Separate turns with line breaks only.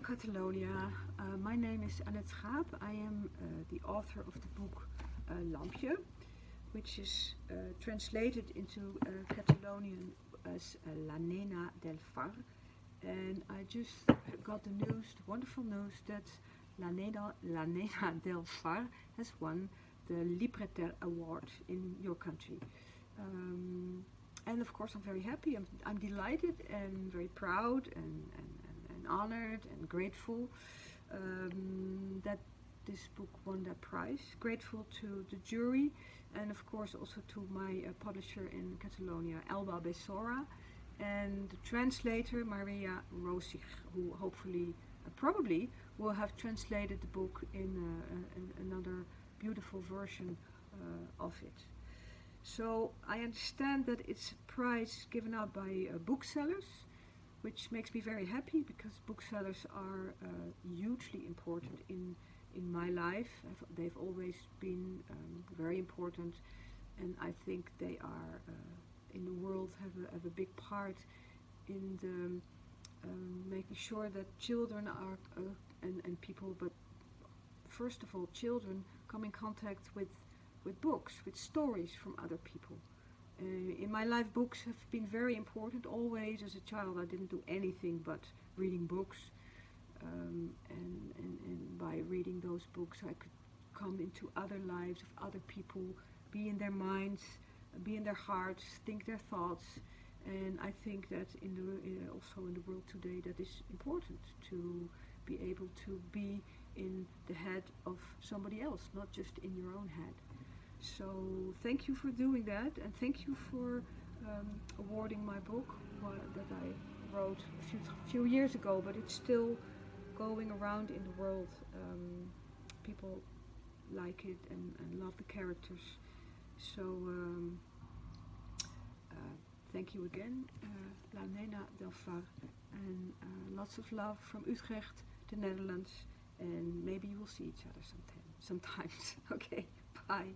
Catalonia. My name is Annet Schaap. I am the author of the book Lampje, which is translated into Catalonian as La Nena del Far. And I just got the news, the wonderful news, that La Nena del Far has won the Llibreter award in your country. And of course I'm very happy, I'm delighted and very proud and honored and grateful that this book won that prize. Grateful to the jury and of course also to my publisher in Catalonia, Alba Besora, and the translator Maria Rosig, who hopefully, probably will have translated the book in another beautiful version of it. So I understand that it's a prize given out by booksellers, which makes me very happy because booksellers are hugely important in my life. They've always been very important, and I think they are in the world have a big part in the making sure that children are and people, but first of all children, come in contact with books, with stories from other people. In my life, books have been very important. Always as a child I didn't do anything but reading books, and by reading those books I could come into other lives of other people, be in their minds, be in their hearts, think their thoughts. And I think that also in the world today that is important, to be able to be in the head of somebody else, not just in your own head. So thank you for doing that, and thank you for awarding my book that I wrote a few years ago, but it's still going around in the world. People like it and love the characters. So thank you again, La Nena del Far, and lots of love from Utrecht, the Netherlands, and maybe we'll see each other sometimes. Okay, bye.